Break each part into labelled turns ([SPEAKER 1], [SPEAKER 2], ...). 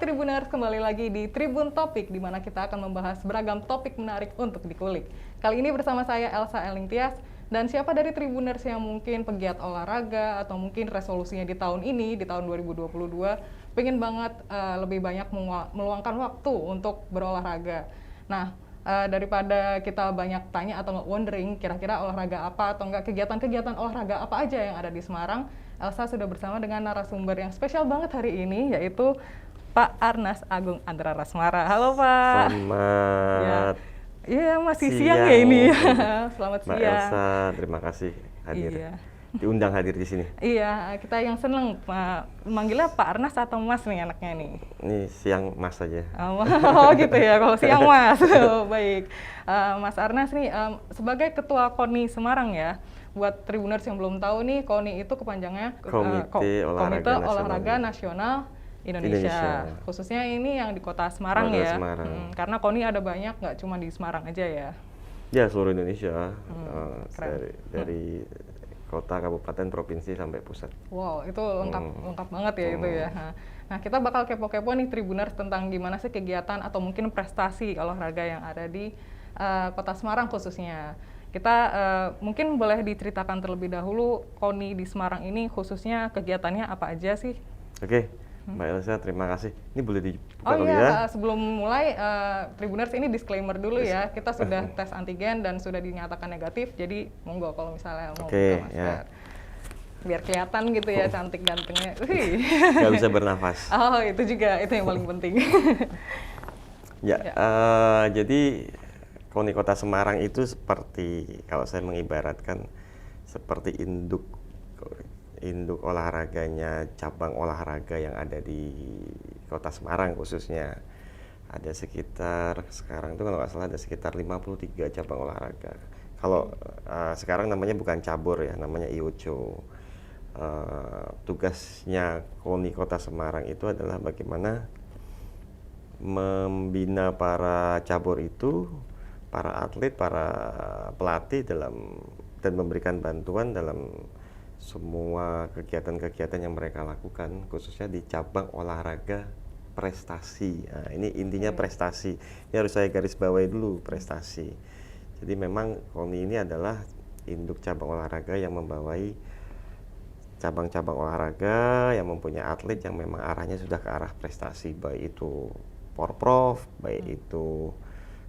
[SPEAKER 1] Tribuners, kembali lagi di Tribun Topik, di mana kita akan membahas beragam topik menarik untuk dikulik. Kali ini bersama saya Elsa Elingtias, dan siapa dari Tribuners yang mungkin pegiat olahraga atau mungkin resolusinya di tahun ini, di tahun 2022, pengen banget lebih banyak meluangkan waktu untuk berolahraga. Nah, daripada kita banyak tanya atau wondering kira-kira olahraga apa atau enggak, kegiatan-kegiatan olahraga apa aja yang ada di Semarang, Elsa sudah bersama dengan narasumber yang spesial banget hari ini, yaitu Pak Arnas Agung Andrarasmara. Halo Pak.
[SPEAKER 2] Selamat.
[SPEAKER 1] Iya, masih siang ya ini. Selamat
[SPEAKER 2] Mbak
[SPEAKER 1] siang.
[SPEAKER 2] Elsa, terima kasih hadir.
[SPEAKER 1] Iya.
[SPEAKER 2] Diundang hadir di sini.
[SPEAKER 1] Iya, kita yang seneng manggilnya Pak Arnas atau Mas nih anaknya nih.
[SPEAKER 2] Ini siang Mas aja.
[SPEAKER 1] Oh gitu ya, kalau siang Mas. Baik. Mas Arnas nih sebagai Ketua KONI Semarang ya. Buat Tribuners yang belum tahu nih, KONI itu kepanjangnya
[SPEAKER 2] Komite
[SPEAKER 1] Olahraga Nasional Indonesia. Khususnya ini yang di Kota Semarang ya.
[SPEAKER 2] Semarang.
[SPEAKER 1] Karena KONI ada banyak, nggak cuma di Semarang aja ya.
[SPEAKER 2] Ya, seluruh Indonesia. Dari kota, kabupaten, provinsi sampai pusat.
[SPEAKER 1] Wow, itu lengkap banget ya itu ya. Nah, kita bakal kepo-kepo nih Tribuners tentang gimana sih kegiatan atau mungkin prestasi olahraga yang ada di Kota Semarang khususnya. Kita mungkin boleh diceritakan terlebih dahulu KONI di Semarang ini khususnya kegiatannya apa aja sih?
[SPEAKER 2] Oke, Mbak Elsa, terima kasih. Ini boleh dibuka
[SPEAKER 1] dulu
[SPEAKER 2] ya?
[SPEAKER 1] Sebelum mulai, Tribuners ini disclaimer dulu ya. Kita sudah tes antigen dan sudah dinyatakan negatif, jadi monggo kalau misalnya mau buka masker. Ya. Biar kelihatan gitu ya, cantik gantengnya.
[SPEAKER 2] Nggak bisa bernafas.
[SPEAKER 1] Oh, itu juga, itu yang paling penting.
[SPEAKER 2] Jadi KONI Kota Semarang itu seperti, kalau saya mengibaratkan, seperti induk olahraganya, cabang olahraga yang ada di Kota Semarang khususnya. Ada sekitar, sekarang itu kalau nggak salah ada sekitar 53 cabang olahraga. Kalau sekarang namanya bukan cabur ya, namanya IOCO. Tugasnya KONI Kota Semarang itu adalah bagaimana membina para cabur itu, para atlet, para pelatih dan memberikan bantuan dalam semua kegiatan-kegiatan yang mereka lakukan, khususnya di cabang olahraga prestasi. Nah, ini intinya prestasi. Ini harus saya garis bawahi dulu, prestasi. Jadi memang KONI ini adalah induk cabang olahraga yang membawai cabang-cabang olahraga yang mempunyai atlet yang memang arahnya sudah ke arah prestasi, baik itu Porprov, baik itu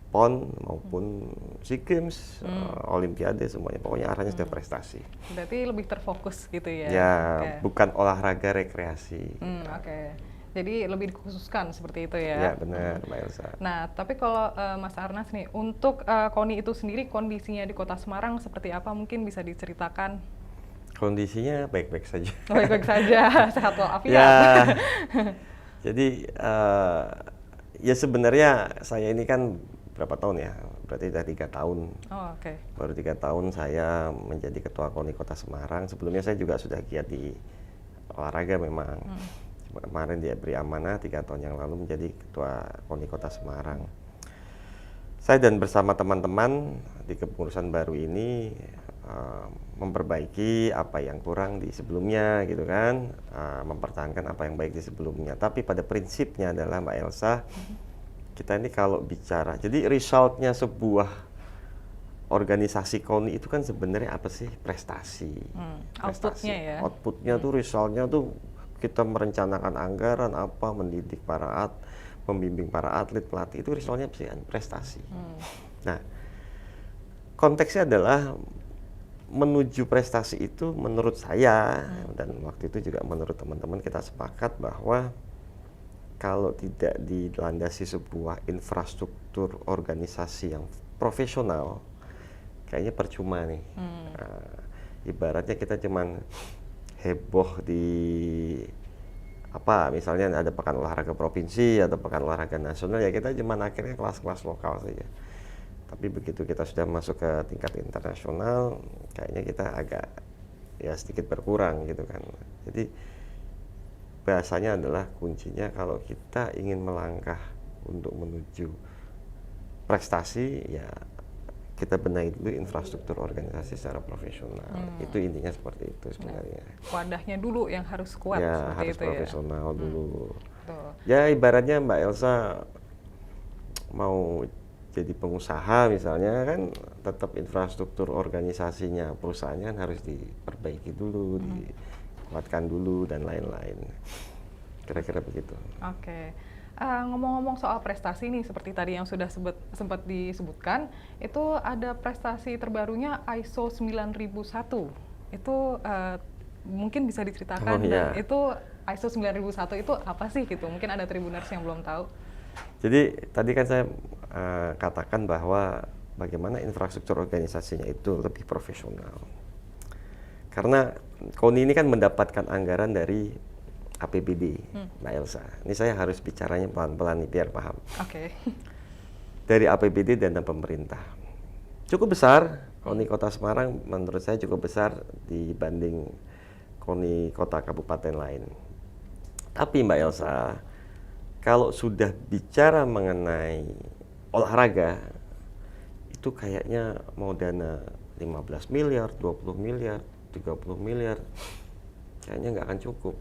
[SPEAKER 2] PON maupun SEA Games, Olimpiade, semuanya pokoknya arahnya sudah prestasi.
[SPEAKER 1] Berarti lebih terfokus gitu ya?
[SPEAKER 2] Ya, bukan olahraga rekreasi.
[SPEAKER 1] Oke. Jadi lebih dikhususkan seperti itu ya?
[SPEAKER 2] Ya benar, Mbak Elsa.
[SPEAKER 1] Nah, tapi kalau Mas Arnas nih, untuk KONI itu sendiri kondisinya di Kota Semarang seperti apa? Mungkin bisa diceritakan?
[SPEAKER 2] Kondisinya baik-baik saja.
[SPEAKER 1] Baik-baik saja, sehat walafiat.
[SPEAKER 2] Ya, jadi ya sebenarnya saya ini kan berapa tahun ya? Berarti sudah 3 tahun.
[SPEAKER 1] Oh, oke.
[SPEAKER 2] Baru 3 tahun saya menjadi Ketua KONI Kota Semarang. Sebelumnya saya juga sudah giat di olahraga memang. Kemarin diberi amanah 3 tahun yang lalu menjadi Ketua KONI Kota Semarang. Saya dan bersama teman-teman di kepengurusan baru ini memperbaiki apa yang kurang di sebelumnya gitu kan, mempertahankan apa yang baik di sebelumnya. Tapi pada prinsipnya adalah Mbak Elsa, kita ini kalau bicara, jadi resultnya sebuah organisasi KONI itu kan sebenarnya apa sih? Prestasi.
[SPEAKER 1] Outputnya ya?
[SPEAKER 2] Outputnya tuh, resultnya tuh kita merencanakan anggaran apa, mendidik membimbing para atlet, pelatih, itu resultnya prestasi. Nah, konteksnya adalah menuju prestasi itu menurut saya, dan waktu itu juga menurut teman-teman kita sepakat bahwa kalau tidak dilandasi sebuah infrastruktur organisasi yang profesional, kayaknya percuma nih. Ibaratnya kita cuman heboh di misalnya ada pekan olahraga provinsi atau pekan olahraga nasional, ya kita cuman akhirnya kelas-kelas lokal saja. Tapi begitu kita sudah masuk ke tingkat internasional, kayaknya kita agak ya sedikit berkurang gitu kan. Jadi bahasanya adalah kuncinya kalau kita ingin melangkah untuk menuju prestasi, ya kita benahi dulu infrastruktur organisasi secara profesional. Itu intinya seperti itu sebenarnya.
[SPEAKER 1] Wadahnya dulu yang harus kuat
[SPEAKER 2] ya,
[SPEAKER 1] seperti
[SPEAKER 2] harus
[SPEAKER 1] itu
[SPEAKER 2] profesional dulu.
[SPEAKER 1] Tuh.
[SPEAKER 2] Ya ibaratnya Mbak Elsa mau jadi pengusaha misalnya kan tetap infrastruktur organisasinya perusahaannya kan harus diperbaiki dulu, dikuatkan dulu dan lain-lain. Kira-kira begitu.
[SPEAKER 1] Oke. Ngomong-ngomong soal prestasi nih, seperti tadi yang sudah sempat disebutkan, itu ada prestasi terbarunya ISO 9001. Itu mungkin bisa diceritakan,
[SPEAKER 2] Oh iya.
[SPEAKER 1] dan itu ISO 9001 itu apa sih gitu? Mungkin ada Tribuners yang belum tahu.
[SPEAKER 2] Jadi tadi kan saya katakan bahwa bagaimana infrastruktur organisasinya itu lebih profesional. Karena KONI ini kan mendapatkan anggaran dari APBD, Mbak Elsa. Ini saya harus bicaranya pelan-pelan nih biar paham.
[SPEAKER 1] Oke.
[SPEAKER 2] Dari APBD dana pemerintah. Cukup besar, KONI Kota Semarang menurut saya cukup besar dibanding KONI kota kabupaten lain. Tapi Mbak Elsa, kalau sudah bicara mengenai olahraga, itu kayaknya mau dana 15 miliar, 20 miliar, 30 miliar, kayaknya nggak akan cukup.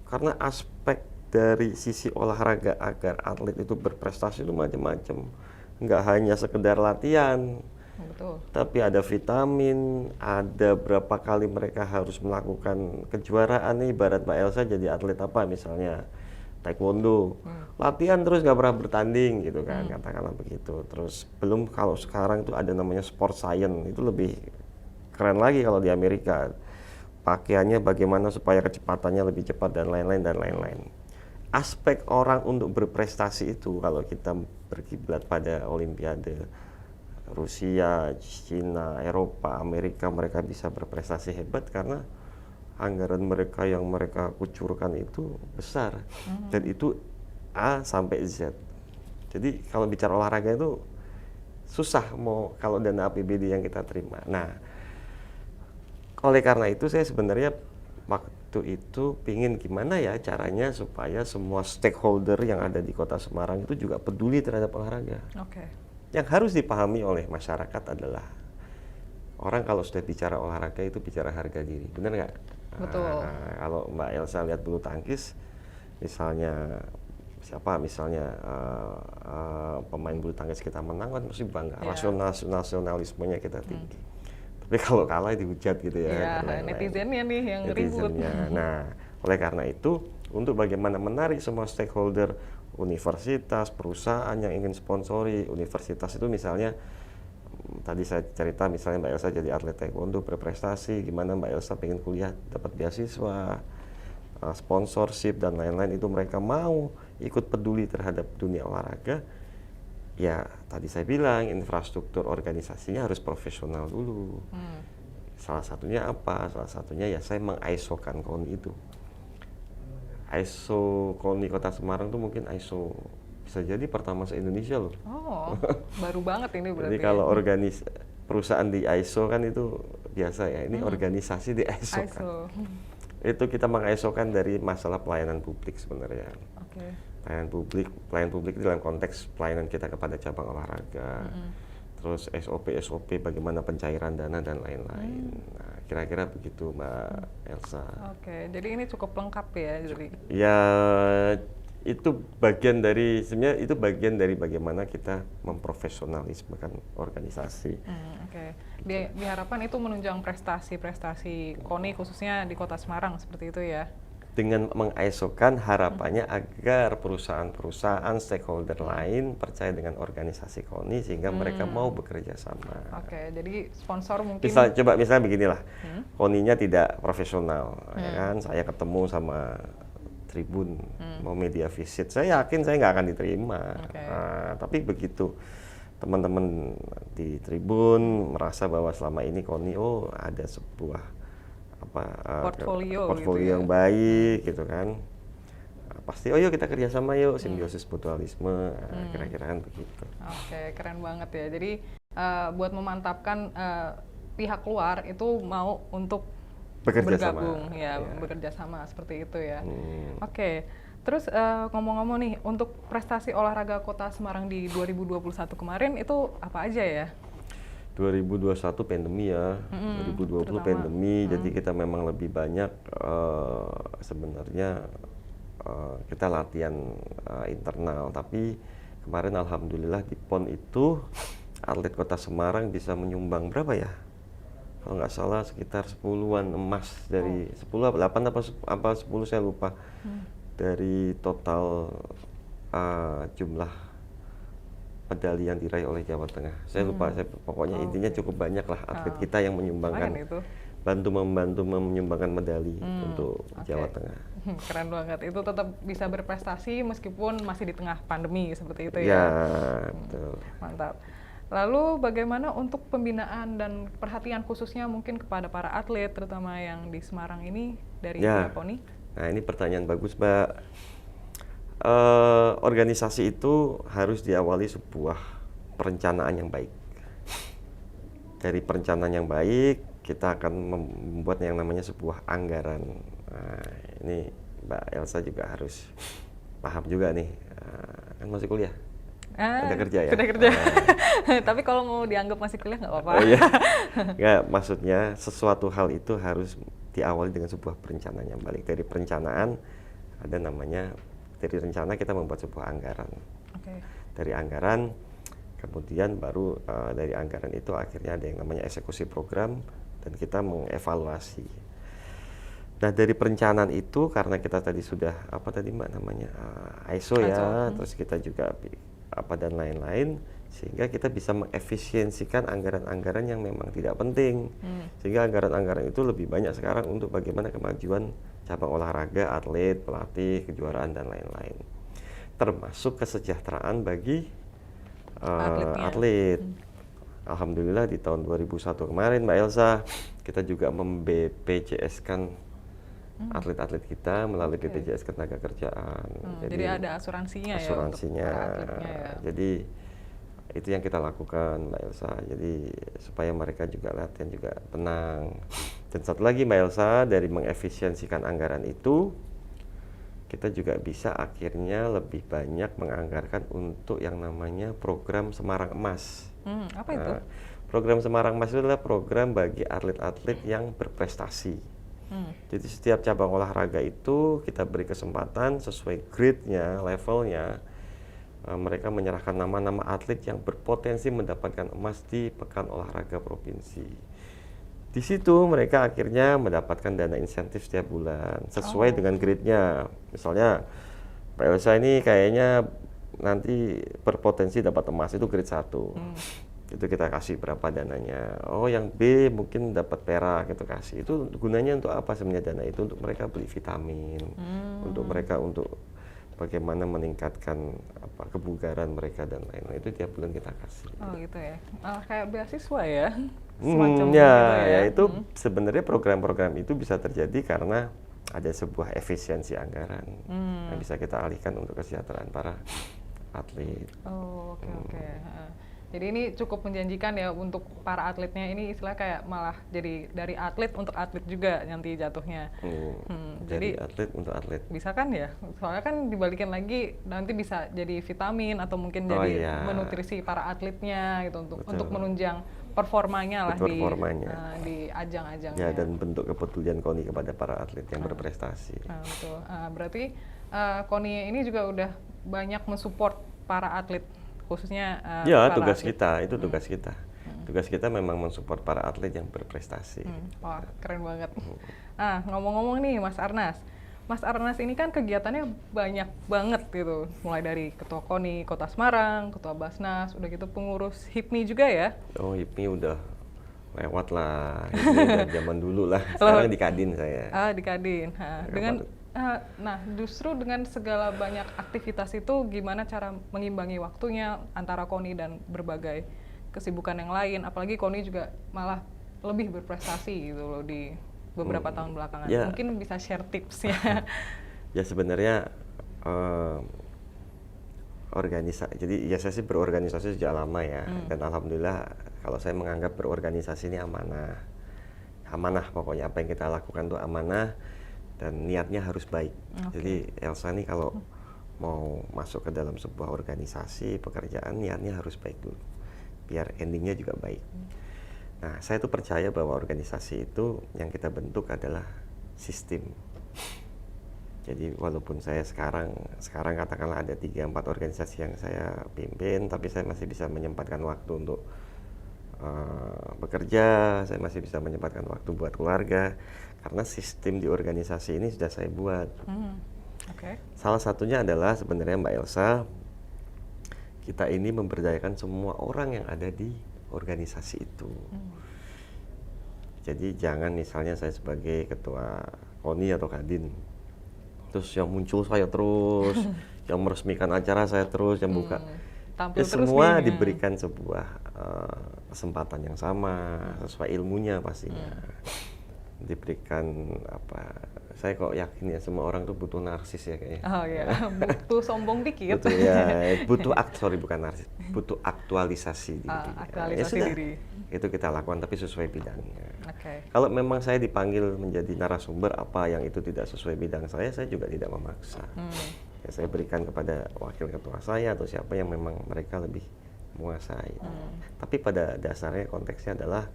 [SPEAKER 2] Karena aspek dari sisi olahraga agar atlet itu berprestasi itu macam-macam. Nggak hanya sekedar latihan,
[SPEAKER 1] Betul.
[SPEAKER 2] tapi ada vitamin, ada berapa kali mereka harus melakukan kejuaraan nih. Ibarat Mbak Elsa jadi atlet apa misalnya taekwondo, latihan terus nggak pernah bertanding gitu kan, katakanlah begitu. Terus belum kalau sekarang itu ada namanya sport science, itu lebih keren lagi kalau di Amerika. Pakaiannya bagaimana supaya kecepatannya lebih cepat dan lain-lain dan lain-lain. Aspek orang untuk berprestasi itu kalau kita berkiblat pada Olimpiade Rusia, Cina, Eropa, Amerika, mereka bisa berprestasi hebat karena anggaran mereka yang mereka kucurkan itu besar, dan itu A sampai Z. Jadi kalau bicara olahraga itu susah mau kalau dana APBD yang kita terima. Nah, oleh karena itu saya sebenarnya waktu itu pingin gimana ya caranya supaya semua stakeholder yang ada di Kota Semarang itu juga peduli terhadap olahraga.
[SPEAKER 1] Oke.
[SPEAKER 2] Yang harus dipahami oleh masyarakat adalah orang kalau sudah bicara olahraga itu bicara harga diri, benar nggak?
[SPEAKER 1] Betul.
[SPEAKER 2] Kalau Mbak Elsa lihat bulu tangkis, misalnya siapa, misalnya pemain bulu tangkis kita menang kan mesti bangga, nasionalismenya kita tinggi. Tapi kalau kalah dihujat gitu ya.
[SPEAKER 1] Iya, netizennya nih yang ribut.
[SPEAKER 2] Nah, oleh karena itu untuk bagaimana menarik semua stakeholder, universitas, perusahaan yang ingin sponsori, universitas itu misalnya tadi saya cerita misalnya Mbak Elsa jadi atlet taekwondo berprestasi, gimana Mbak Elsa pengen kuliah dapat beasiswa, sponsorship dan lain-lain, itu mereka mau ikut peduli terhadap dunia olahraga. Ya tadi saya bilang infrastruktur organisasinya harus profesional dulu. Salah satunya apa? Salah satunya ya saya meng-ISO-kan KONI itu. ISO KONI Kota Semarang itu mungkin ISO bisa jadi pertama se-Indonesia loh.
[SPEAKER 1] Oh, baru banget ini berarti.
[SPEAKER 2] Jadi kalau perusahaan di ISO kan itu biasa ya, ini organisasi di ISO kan.
[SPEAKER 1] ISO.
[SPEAKER 2] Itu kita meng-ISO-kan dari masalah pelayanan publik sebenarnya.
[SPEAKER 1] Oke.
[SPEAKER 2] Pelayanan publik dalam konteks pelayanan kita kepada cabang olahraga. Terus SOP bagaimana pencairan dana dan lain-lain. Nah, kira-kira begitu Mbak Elsa.
[SPEAKER 1] Oke, jadi ini cukup lengkap ya, jadi.
[SPEAKER 2] Ya itu bagian dari sebenarnya itu bagian dari bagaimana kita memprofesionalismekan organisasi.
[SPEAKER 1] Oke. Diharapkan itu menunjang prestasi-prestasi KONI khususnya di Kota Semarang seperti itu ya.
[SPEAKER 2] Dengan meng-ISO-kan harapannya agar perusahaan-perusahaan stakeholder lain percaya dengan organisasi KONI sehingga mereka mau bekerja sama.
[SPEAKER 1] Oke, jadi sponsor mungkin.
[SPEAKER 2] Misalnya beginilah, KONI-nya tidak profesional, ya kan? Saya ketemu sama Tribun mau media visit, saya yakin saya nggak akan diterima. Nah, tapi begitu teman-teman di Tribun merasa bahwa selama ini KONI ada sebuah portfolio
[SPEAKER 1] gitu
[SPEAKER 2] yang baik gitu kan, pasti yuk kita kerjasama yuk, simbiosis mutualisme, kira-kira kan begitu.
[SPEAKER 1] Oke, keren banget ya. Jadi buat memantapkan pihak luar itu mau untuk bergabung ya, bekerja sama seperti itu ya. Oke. Terus ngomong-ngomong nih, untuk prestasi olahraga Kota Semarang di 2021 kemarin itu apa aja ya?
[SPEAKER 2] 2021 pandemi ya, 2020 pandemi, jadi kita memang lebih banyak sebenarnya kita latihan internal. Tapi kemarin alhamdulillah di PON itu atlet Kota Semarang bisa menyumbang berapa ya? Kalau nggak salah sekitar 10-an emas dari 10 8 apa 10 saya lupa. Dari total jumlah medali yang diraih oleh Jawa Tengah. Saya lupa, pokoknya intinya cukup banyak lah atlet kita yang menyumbangkan, membantu menyumbangkan medali untuk Jawa Tengah.
[SPEAKER 1] Keren banget, itu tetap bisa berprestasi meskipun masih di tengah pandemi seperti itu
[SPEAKER 2] Ya,
[SPEAKER 1] ya.
[SPEAKER 2] betul.
[SPEAKER 1] Mantap. Lalu bagaimana untuk pembinaan dan perhatian khususnya mungkin kepada para atlet, terutama yang di Semarang ini dari KONI?
[SPEAKER 2] Nah ini pertanyaan bagus, Mbak. Organisasi itu harus diawali sebuah perencanaan yang baik. Dari perencanaan yang baik, kita akan membuat yang namanya sebuah anggaran. Nah, ini Mbak Elsa juga harus paham juga nih, kan masih kuliah. Udah kerja ya?
[SPEAKER 1] Sudah kerja. Tapi kalau mau dianggap masih kuliah nggak apa-apa.
[SPEAKER 2] Oh iya. Nggak, maksudnya sesuatu hal itu harus diawali dengan sebuah perencanaan yang baik. Dari perencanaan ada namanya, dari rencana kita membuat sebuah anggaran. Dari anggaran, kemudian baru dari anggaran itu akhirnya ada yang namanya eksekusi program dan kita mengevaluasi. Nah dari perencanaan itu, karena kita tadi sudah apa tadi Mbak namanya ISO ya, terus kita juga apa dan lain-lain, sehingga kita bisa mengefisiensikan anggaran-anggaran yang memang tidak penting. Sehingga anggaran-anggaran itu lebih banyak sekarang untuk bagaimana kemajuan cabang olahraga, atlet, pelatih, kejuaraan dan lain-lain. Termasuk kesejahteraan bagi atlet. Alhamdulillah di tahun 2001 kemarin Mbak Elsa, kita juga mem-BPJS-kan atlet-atlet kita melalui BPJS Ketenagakerjaan.
[SPEAKER 1] Jadi ada asuransinya ya untuk para atletnya ya.
[SPEAKER 2] Jadi itu yang kita lakukan Mbak Elsa. Jadi supaya mereka juga latihan juga tenang. Dan satu lagi Mbak Elsa, dari mengefisiensikan anggaran itu, kita juga bisa akhirnya lebih banyak menganggarkan untuk yang namanya program Semarang Emas.
[SPEAKER 1] Apa itu?
[SPEAKER 2] Program Semarang Emas itu adalah program bagi atlet-atlet yang berprestasi. Jadi setiap cabang olahraga itu kita beri kesempatan sesuai grade-nya, levelnya. Mereka menyerahkan nama-nama atlet yang berpotensi mendapatkan emas di Pekan Olahraga Provinsi. Di situ mereka akhirnya mendapatkan dana insentif setiap bulan sesuai dengan grade-nya. Misalnya Pak Elsa ini kayaknya nanti berpotensi dapat emas, itu grade 1. Itu kita kasih berapa dananya. Oh yang B mungkin dapat perak, gitu kasih. Itu gunanya untuk apa sebenarnya dana itu? Untuk mereka beli vitamin, untuk mereka untuk bagaimana meningkatkan kebugaran mereka dan lain-lain. Itu tiap bulan kita kasih.
[SPEAKER 1] Oh gitu ya. Kayak beasiswa ya.
[SPEAKER 2] Itu sebenarnya program-program itu bisa terjadi karena ada sebuah efisiensi anggaran yang bisa kita alihkan untuk kesejahteraan para atlet.
[SPEAKER 1] Oke. Jadi ini cukup menjanjikan ya untuk para atletnya, ini istilah kayak malah jadi dari atlet untuk atlet juga nanti jatuhnya.
[SPEAKER 2] Jadi atlet untuk atlet.
[SPEAKER 1] Bisa kan ya? Soalnya kan dibalikin lagi nanti bisa jadi vitamin atau mungkin jadi menutrisi para atletnya gitu untuk menunjang performanya lah di ajang-ajangnya.
[SPEAKER 2] Ya, dan bentuk kepedulian KONI kepada para atlet yang berprestasi.
[SPEAKER 1] Betul. Berarti KONI ini juga udah banyak mensupport para atlet khususnya
[SPEAKER 2] tugas atlet. Itu tugas kita. Tugas kita memang mensupport para atlet yang berprestasi.
[SPEAKER 1] Wah, keren banget. Ngomong-ngomong nih Mas Arnas. Mas Arnas ini kan kegiatannya banyak banget gitu. Mulai dari ketua KONI Kota Semarang, ketua Basnas, udah gitu pengurus HIPMI juga ya?
[SPEAKER 2] Oh, HIPMI udah lewat lah. HIPMI udah zaman dulu lah. Sekarang di Kadin saya.
[SPEAKER 1] Di Kadin. Justru dengan segala banyak aktivitas itu, gimana cara mengimbangi waktunya antara KONI dan berbagai kesibukan yang lain? Apalagi KONI juga malah lebih berprestasi gitu loh di beberapa tahun belakangan. Mungkin bisa share tipsnya.
[SPEAKER 2] Ya sebenarnya jadi ya saya sih berorganisasi sejak lama ya. Dan alhamdulillah kalau saya menganggap berorganisasi ini amanah pokoknya, apa yang kita lakukan itu amanah. Dan niatnya harus baik. Jadi Elsa nih kalau mau masuk ke dalam sebuah organisasi pekerjaan, niatnya harus baik dulu, biar endingnya juga baik. Nah, saya tuh percaya bahwa organisasi itu yang kita bentuk adalah sistem. Jadi walaupun saya sekarang katakanlah ada 3-4 organisasi yang saya pimpin, tapi saya masih bisa menyempatkan waktu untuk bekerja, saya masih bisa menyempatkan waktu buat keluarga, karena sistem di organisasi ini sudah saya buat. Salah satunya adalah sebenarnya Mbak Elsa, kita ini memberdayakan semua orang yang ada di organisasi itu. Jadi jangan misalnya saya sebagai ketua KONI atau Kadin, terus yang muncul saya terus, yang meresmikan acara saya terus, yang buka.
[SPEAKER 1] Tampil terus
[SPEAKER 2] semua
[SPEAKER 1] nih.
[SPEAKER 2] diberikan sebuah kesempatan yang sama, sesuai ilmunya pastinya. Diberikan saya kok yakin ya semua orang tuh butuh narsis ya kayaknya.
[SPEAKER 1] Oh iya, butuh sombong dikit.
[SPEAKER 2] Bukan narsis, butuh aktualisasi diri.
[SPEAKER 1] Aktualisasi diri.
[SPEAKER 2] Itu kita lakukan tapi sesuai bidangnya. Kalau memang saya dipanggil menjadi narasumber apa yang itu tidak sesuai bidang saya juga tidak memaksa. Ya, saya berikan kepada wakil ketua saya atau siapa yang memang mereka lebih menguasai. Tapi pada dasarnya konteksnya adalah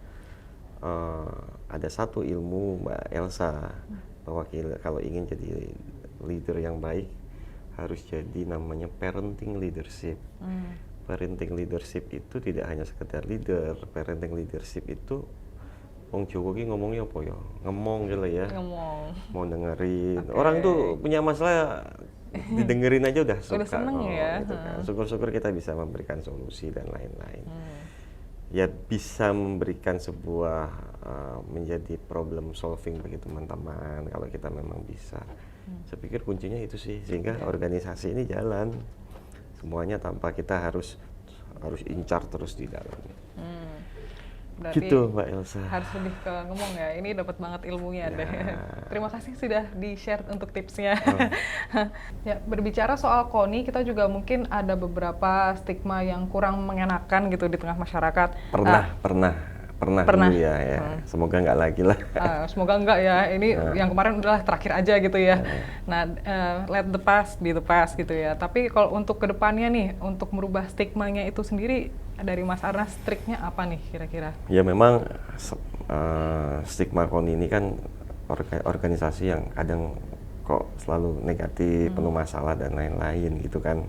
[SPEAKER 2] ada satu ilmu Mbak Elsa, bahwa kalau ingin jadi leader yang baik harus jadi namanya parenting leadership. Parenting leadership itu tidak hanya sekedar leader. Parenting leadership itu wong Jawa ki ngomongnya apa ya? Ngemong gitu ya. Mau dengerin. Orang tuh punya masalah didengerin aja udah suka.
[SPEAKER 1] Udah seneng ya.
[SPEAKER 2] Gitu kan. Syukur-syukur kita bisa memberikan solusi dan lain-lain. Ya bisa memberikan sebuah menjadi problem solving bagi teman-teman kalau kita memang bisa. Saya pikir kuncinya itu sih, sehingga organisasi ini jalan semuanya tanpa kita harus incar terus di dalam.
[SPEAKER 1] Berarti
[SPEAKER 2] gitu Mbak Elsa.
[SPEAKER 1] Harus lebih ke ngomong ya. Ini dapat banget ilmunya deh. Terima kasih sudah di-share untuk tipsnya. Ya, berbicara soal KONI, kita juga mungkin ada beberapa stigma yang kurang mengenakan gitu di tengah masyarakat.
[SPEAKER 2] Pernah dulu ya. Semoga nggak lagi lah.
[SPEAKER 1] Semoga nggak ya. Ini yang kemarin udahlah terakhir aja gitu ya. Nah, let the past be the past gitu ya. Tapi kalau untuk kedepannya nih, untuk merubah stigmanya itu sendiri, dari Mas Arnas triknya apa nih kira-kira?
[SPEAKER 2] Ya memang stigma KONI ini kan organisasi yang kadang kok selalu negatif, penuh masalah dan lain-lain gitu kan.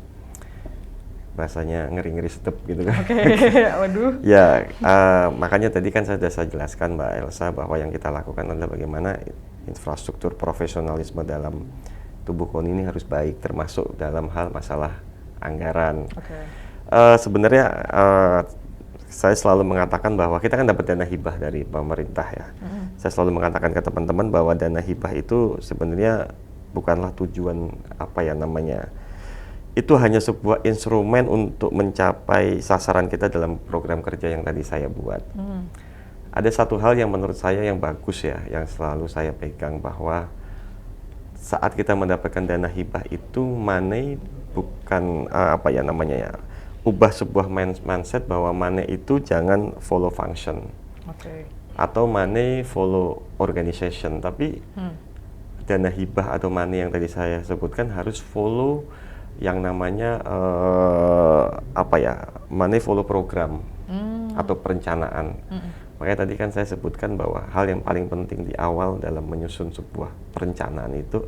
[SPEAKER 2] Bahasanya ngeri-ngeri sedep gitu kan.
[SPEAKER 1] Waduh.
[SPEAKER 2] Ya, makanya tadi kan saya sudah jelaskan Mbak Elsa bahwa yang kita lakukan adalah bagaimana infrastruktur profesionalisme dalam tubuh KONI ini harus baik, termasuk dalam hal masalah anggaran. Sebenarnya saya selalu mengatakan bahwa kita kan dapat dana hibah dari pemerintah ya. Saya selalu mengatakan ke teman-teman bahwa dana hibah itu sebenarnya bukanlah tujuan itu hanya sebuah instrumen untuk mencapai sasaran kita dalam program kerja yang tadi saya buat. Ada satu hal yang menurut saya yang bagus ya, yang selalu saya pegang, bahwa saat kita mendapatkan dana hibah itu money bukan ubah sebuah mindset bahwa money itu jangan follow function atau money follow organization, tapi dana hibah atau money yang tadi saya sebutkan harus follow yang namanya money follow program atau perencanaan. Makanya tadi kan saya sebutkan bahwa hal yang paling penting di awal dalam menyusun sebuah perencanaan itu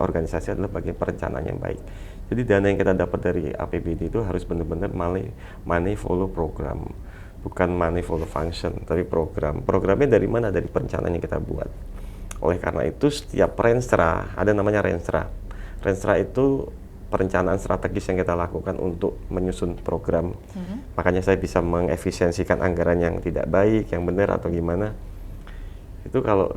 [SPEAKER 2] organisasi adalah bagian perencanaan yang baik. Jadi dana yang kita dapat dari APBD itu harus benar-benar money follow program, bukan money follow function, tapi program. Programnya dari mana? Dari perencanaan yang kita buat. Oleh karena itu setiap renstra, ada namanya renstra. Renstra itu perencanaan strategis yang kita lakukan untuk menyusun program. Makanya saya bisa mengefisiensikan anggaran yang tidak baik, yang benar atau gimana. Itu kalau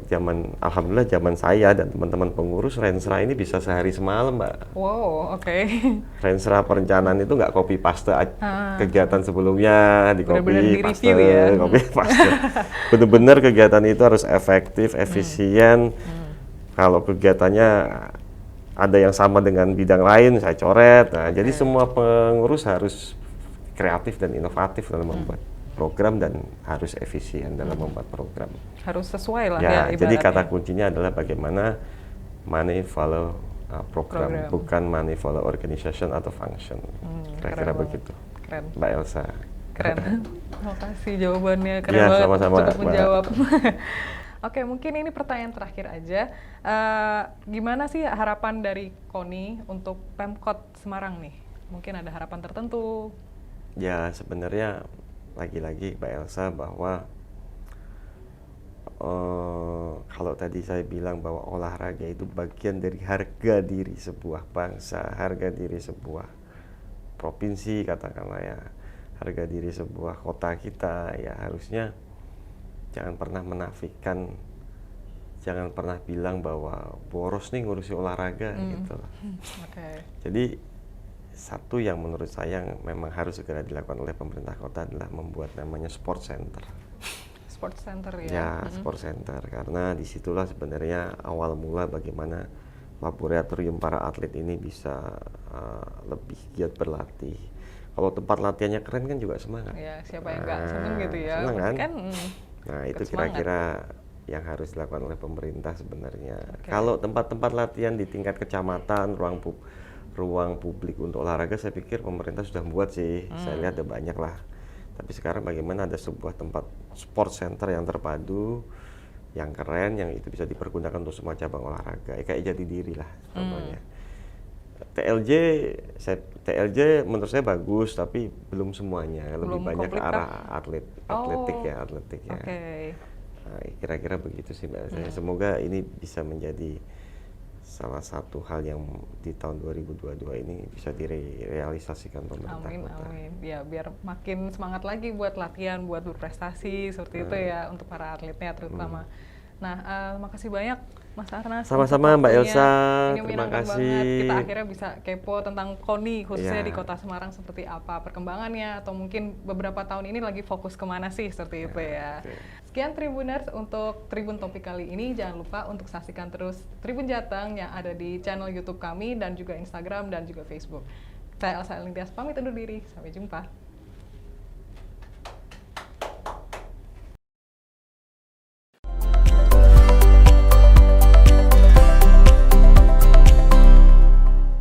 [SPEAKER 2] alhamdulillah zaman saya dan teman-teman pengurus, renstra ini bisa sehari semalam, Mbak.
[SPEAKER 1] Wow,
[SPEAKER 2] Renstra perencanaan itu nggak copy paste kegiatan sebelumnya, di copy paste,
[SPEAKER 1] ya?
[SPEAKER 2] Copy paste. Benar-benar kegiatan itu harus efektif, efisien. Kalau kegiatannya ada yang sama dengan bidang lain, saya coret. Nah, jadi semua pengurus harus kreatif dan inovatif dalam membuat program dan harus efisien dalam membuat program.
[SPEAKER 1] Harus sesuai lah
[SPEAKER 2] ya. Jadi kata
[SPEAKER 1] ibaratnya.
[SPEAKER 2] kuncinya adalah bagaimana money follow program, bukan money follow organization atau function. Kira-kira begitu.
[SPEAKER 1] Keren.
[SPEAKER 2] Mbak Elsa.
[SPEAKER 1] Keren. Terima kasih jawabannya, keren
[SPEAKER 2] Ya,
[SPEAKER 1] banget.
[SPEAKER 2] sama-sama,
[SPEAKER 1] Cukup menjawab. Oke, mungkin ini pertanyaan terakhir aja. Gimana sih harapan dari KONI untuk Pemkot Semarang nih? Mungkin ada harapan tertentu?
[SPEAKER 2] Ya sebenarnya lagi-lagi Mbak Elsa bahwa kalau tadi saya bilang bahwa olahraga itu bagian dari harga diri sebuah bangsa, harga diri sebuah provinsi katakanlah ya, harga diri sebuah kota kita, ya harusnya jangan pernah menafikan, jangan pernah bilang bahwa boros nih ngurusi olahraga gitu.
[SPEAKER 1] Oke.
[SPEAKER 2] Jadi satu yang menurut saya memang harus segera dilakukan oleh pemerintah kota adalah membuat namanya sport center.
[SPEAKER 1] Sport center ya?
[SPEAKER 2] Ya, sport center, karena disitulah sebenarnya awal mula bagaimana laboratorium para atlet ini bisa lebih giat berlatih. Kalau tempat latihannya keren kan juga semangat.
[SPEAKER 1] Ya, siapa yang nggak seneng gitu ya?
[SPEAKER 2] Seneng
[SPEAKER 1] Pasti
[SPEAKER 2] kan? Nah, itu
[SPEAKER 1] ikut semangat.
[SPEAKER 2] kira-kira yang harus dilakukan oleh pemerintah sebenarnya.
[SPEAKER 1] Oke.
[SPEAKER 2] Kalau tempat-tempat latihan di tingkat kecamatan, ruang publik untuk olahraga, saya pikir pemerintah sudah membuat sih. Saya lihat ada banyak lah. Tapi sekarang bagaimana ada sebuah tempat sport center yang terpadu, yang keren, yang itu bisa dipergunakan untuk semua cabang olahraga. Kayak Jati Diri lah contohnya. TLJ menurut saya bagus, tapi belum semuanya. Lebih
[SPEAKER 1] Belum
[SPEAKER 2] banyak ke
[SPEAKER 1] komplit
[SPEAKER 2] arah
[SPEAKER 1] kah?
[SPEAKER 2] atletik ya.
[SPEAKER 1] Oke.
[SPEAKER 2] Nah, kira-kira begitu sih Mbak. Semoga ini bisa menjadi salah satu hal yang di tahun 2022 ini bisa direalisasikan pemerintah
[SPEAKER 1] Amin,
[SPEAKER 2] kota.
[SPEAKER 1] amin. Ya, biar makin semangat lagi buat latihan, buat berprestasi seperti itu ya untuk para atletnya terutama. Nah, makasih banyak Mas Arnas.
[SPEAKER 2] Sama-sama Mbak Elsa,
[SPEAKER 1] Ini
[SPEAKER 2] terima
[SPEAKER 1] menyenangkan
[SPEAKER 2] kasih.
[SPEAKER 1] banget. Kita akhirnya bisa kepo tentang KONI khususnya
[SPEAKER 2] Iya.
[SPEAKER 1] di Kota Semarang seperti apa perkembangannya, atau mungkin beberapa tahun ini lagi fokus kemana sih seperti itu ya.
[SPEAKER 2] oke.
[SPEAKER 1] Sekian Tribuners untuk Tribun Topik kali ini. Jangan lupa untuk saksikan terus Tribun Jateng yang ada di channel YouTube kami dan juga Instagram dan juga Facebook. Saya Elsa Elintias pamit undur diri. Sampai jumpa.